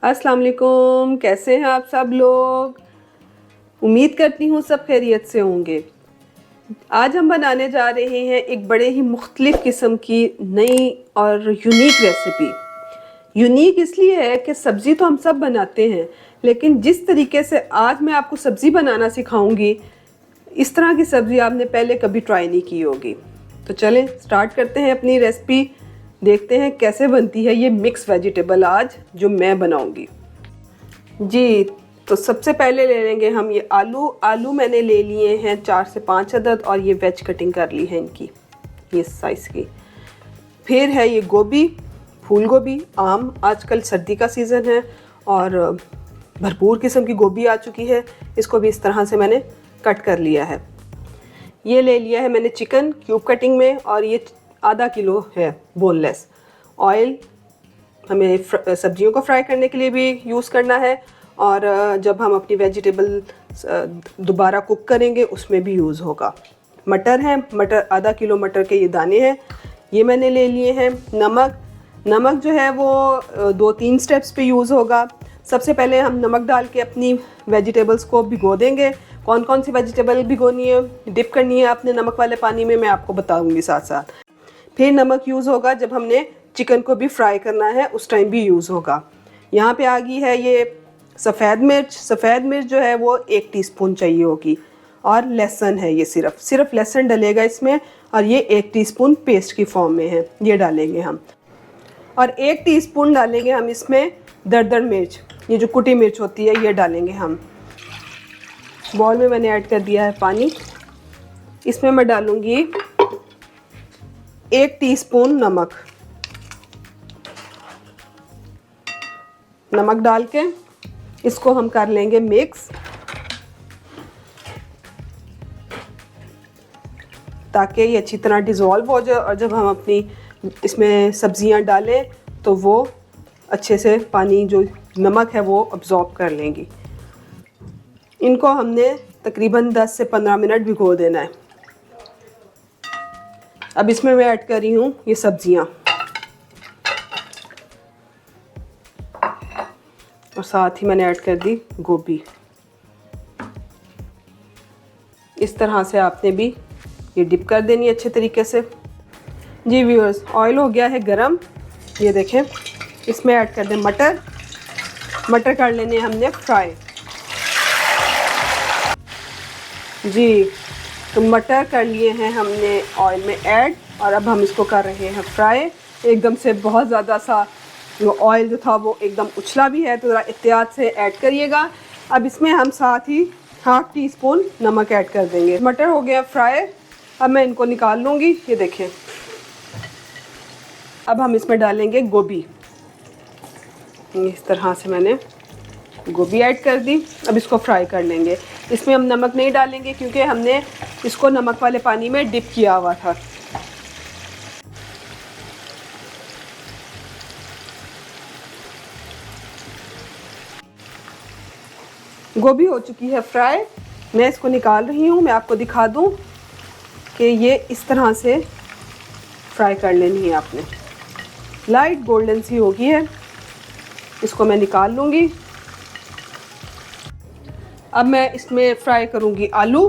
अस्सलाम वालेकुम, कैसे हैं आप सब लोग। उम्मीद करती हूँ सब खैरियत से होंगे। आज हम बनाने जा रहे हैं एक बड़े ही मुख्तलिफ किस्म की नई और यूनिक रेसिपी। यूनिक इसलिए है कि सब्ज़ी तो हम सब बनाते हैं, लेकिन जिस तरीके से आज मैं आपको सब्ज़ी बनाना सिखाऊंगी, इस तरह की सब्ज़ी आपने पहले कभी ट्राई नहीं की होगी। तो चलें स्टार्ट करते हैं अपनी रेसिपी, देखते हैं कैसे बनती है ये मिक्स वेजिटेबल आज जो मैं बनाऊंगी। जी, तो सबसे पहले ले लेंगे हम ये आलू मैंने ले लिए हैं 4 से 5 अदद, और ये वेज कटिंग कर ली है इनकी, ये साइज़ की। फिर है ये गोभी, फूल गोभी। आम आजकल सर्दी का सीज़न है और भरपूर किस्म की गोभी आ चुकी है, इसको भी इस तरह से मैंने कट कर लिया है। ये ले लिया है मैंने चिकन क्यूब कटिंग में, और ये आधा किलो है बोनलेस। ऑयल हमें सब्जियों को फ्राई करने के लिए भी यूज़ करना है, और जब हम अपनी वेजिटेबल दोबारा कुक करेंगे उसमें भी यूज़ होगा। मटर है, मटर आधा किलो मटर के ये दाने हैं, ये मैंने ले लिए हैं। नमक जो है वो 2-3 स्टेप्स पे यूज़ होगा। सबसे पहले हम नमक डाल के अपनी वेजिटेबल्स को भिगो देंगे। कौन कौन सी वेजिटेबल भिगोनी है, डिप करनी है आपने नमक वाले पानी में, मैं आपको बताऊंगी साथ साथ। फिर नमक यूज़ होगा जब हमने चिकन को भी फ्राई करना है, उस टाइम भी यूज़ होगा। यहाँ पे आ गई है ये सफ़ेद मिर्च जो है वो 1 टीस्पून चाहिए होगी। और लहसुन है, ये सिर्फ लहसुन डलेगा इसमें, और ये 1 टीस्पून पेस्ट की फॉर्म में है, ये डालेंगे हम। और 1 टीस्पून डालेंगे हम इसमें दरदर मिर्च, ये जो कुटी मिर्च होती है ये डालेंगे हम। बॉल में मैंने ऐड कर दिया है पानी, इसमें मैं डालूँगी 1 टीस्पून नमक डाल के इसको हम कर लेंगे मिक्स, ताकि ये अच्छी तरह डिज़ोल्व हो जाए, और जब हम अपनी इसमें सब्जियां डालें तो वो अच्छे से पानी जो नमक है वो अब्ज़ॉर्ब कर लेंगी। इनको हमने तकरीबन 10 से 15 मिनट भिगो देना है। अब इसमें मैं ऐड कर रही हूँ ये सब्जियां, और साथ ही मैंने ऐड कर दी गोभी। इस तरह से आपने भी ये डिप कर देनी है अच्छे तरीके से। जी व्यूअर्स, ऑयल हो गया है गरम, ये देखें। इसमें ऐड कर दें मटर कर लेने हमने फ्राई। जी, तो मटर कर लिए हैं हमने ऑयल में ऐड, और अब हम इसको कर रहे हैं फ्राई। एकदम से बहुत ज़्यादा सा वो ऑयल जो था वो एकदम उछला भी है, तो ज़रा एहतियात से ऐड करिएगा। अब इसमें हम साथ ही 1/2 टीस्पून नमक ऐड कर देंगे। मटर हो गया फ्राई, अब मैं इनको निकाल लूँगी। ये देखें, अब हम इसमें डालेंगे गोभी। इस तरह से मैंने गोभी ऐड कर दी। अब इसको फ्राई कर लेंगे। इसमें हम नमक नहीं डालेंगे क्योंकि हमने इसको नमक वाले पानी में डिप किया हुआ था। गोभी हो चुकी है फ्राई, मैं इसको निकाल रही हूँ। मैं आपको दिखा दूँ कि ये इस तरह से फ्राई कर लेनी है आपने, लाइट गोल्डन सी होगी है। इसको मैं निकाल लूँगी। अब मैं इसमें फ्राई करूँगी आलू।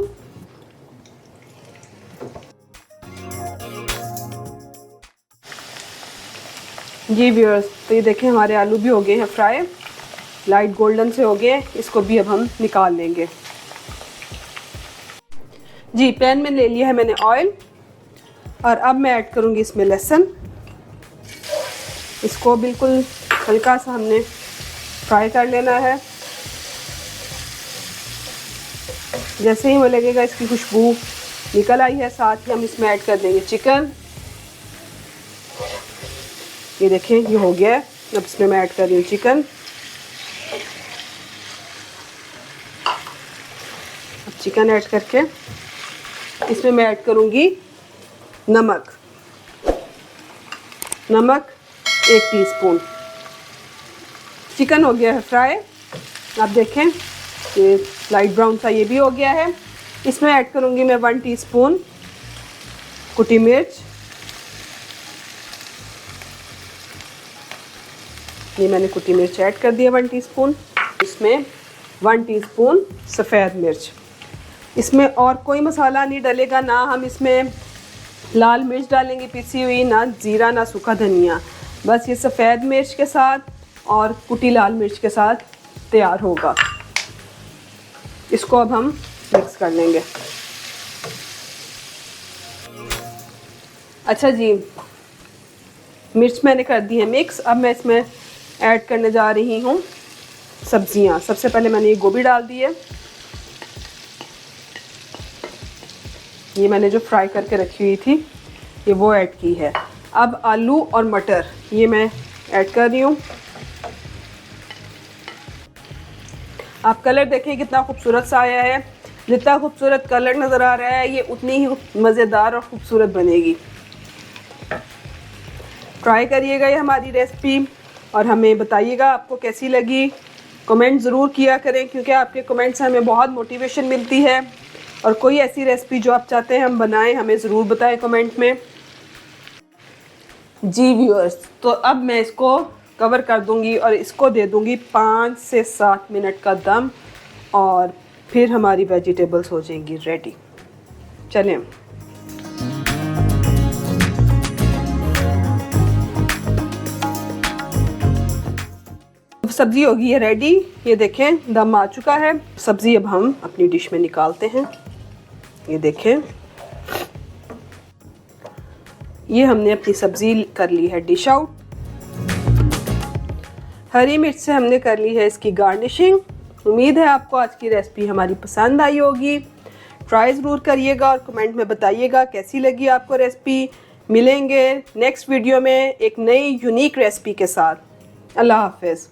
जी व्यूअर्स, तो ये देखें हमारे आलू भी हो गए हैं फ्राई, लाइट गोल्डन से हो गए। इसको भी अब हम निकाल लेंगे। जी, पैन में ले लिया है मैंने ऑयल, और अब मैं ऐड करूँगी इसमें लहसुन। इसको बिल्कुल हल्का सा हमने फ्राई कर लेना है। जैसे ही मुझे लगेगा इसकी खुशबू निकल आई है, साथ ही हम इसमें ऐड कर देंगे चिकन। ये देखें ये हो गया है। अब इसमें मैं ऐड कर रही हूँ चिकन। अब चिकन ऐड करके इसमें मैं ऐड करूँगी नमक 1 टीस्पून। चिकन हो गया है फ्राई, आप देखें ये लाइट ब्राउन सा ये भी हो गया है। इसमें ऐड करूँगी मैं 1 टीस्पून कुटी मिर्च, ये मैंने कुटी मिर्च ऐड कर दिया 1 टीस्पून। इसमें 1 टीस्पून सफ़ेद मिर्च। इसमें और कोई मसाला नहीं डलेगा, ना हम इसमें लाल मिर्च डालेंगे पिसी हुई, ना ज़ीरा, ना सूखा धनिया। बस ये सफ़ेद मिर्च के साथ और कुटी लाल मिर्च के साथ तैयार होगा। इसको अब हम मिक्स कर लेंगे। अच्छा जी, मिर्च मैंने कर दी है मिक्स। अब मैं इसमें ऐड करने जा रही हूँ सब्जियाँ। सबसे पहले मैंने ये गोभी डाल दी है, ये मैंने जो फ्राई करके रखी हुई थी ये वो ऐड की है। अब आलू और मटर ये मैं ऐड कर रही हूँ। आप कलर देखें कितना खूबसूरत सा आया है। जितना खूबसूरत कलर नज़र आ रहा है ये उतनी ही मज़ेदार और ख़ूबसूरत बनेगी। ट्राई करिएगा ये हमारी रेसिपी और हमें बताइएगा आपको कैसी लगी। कमेंट ज़रूर किया करें, क्योंकि आपके कमेंट से हमें बहुत मोटिवेशन मिलती है। और कोई ऐसी रेसिपी जो आप चाहते हैं हम बनाएं, हमें ज़रूर बताएं कमेंट में। जी व्यूअर्स, तो अब मैं इसको कवर कर दूंगी और इसको दे दूंगी 5 से 7 मिनट का दम, और फिर हमारी वेजिटेबल्स हो जाएंगी रेडी। चलें, सब्ज़ी होगी है रेडी। ये देखें दम आ चुका है। सब्ज़ी अब हम अपनी डिश में निकालते हैं। ये देखें, ये हमने अपनी सब्ज़ी कर ली है डिश आउट। हरी मिर्च से हमने कर ली है इसकी गार्निशिंग। उम्मीद है आपको आज की रेसिपी हमारी पसंद आई होगी। ट्राई ज़रूर करिएगा और कमेंट में बताइएगा कैसी लगी आपको रेसिपी। मिलेंगे नेक्स्ट वीडियो में एक नई यूनिक रेसिपी के साथ। अल्लाह हाफ़िज़।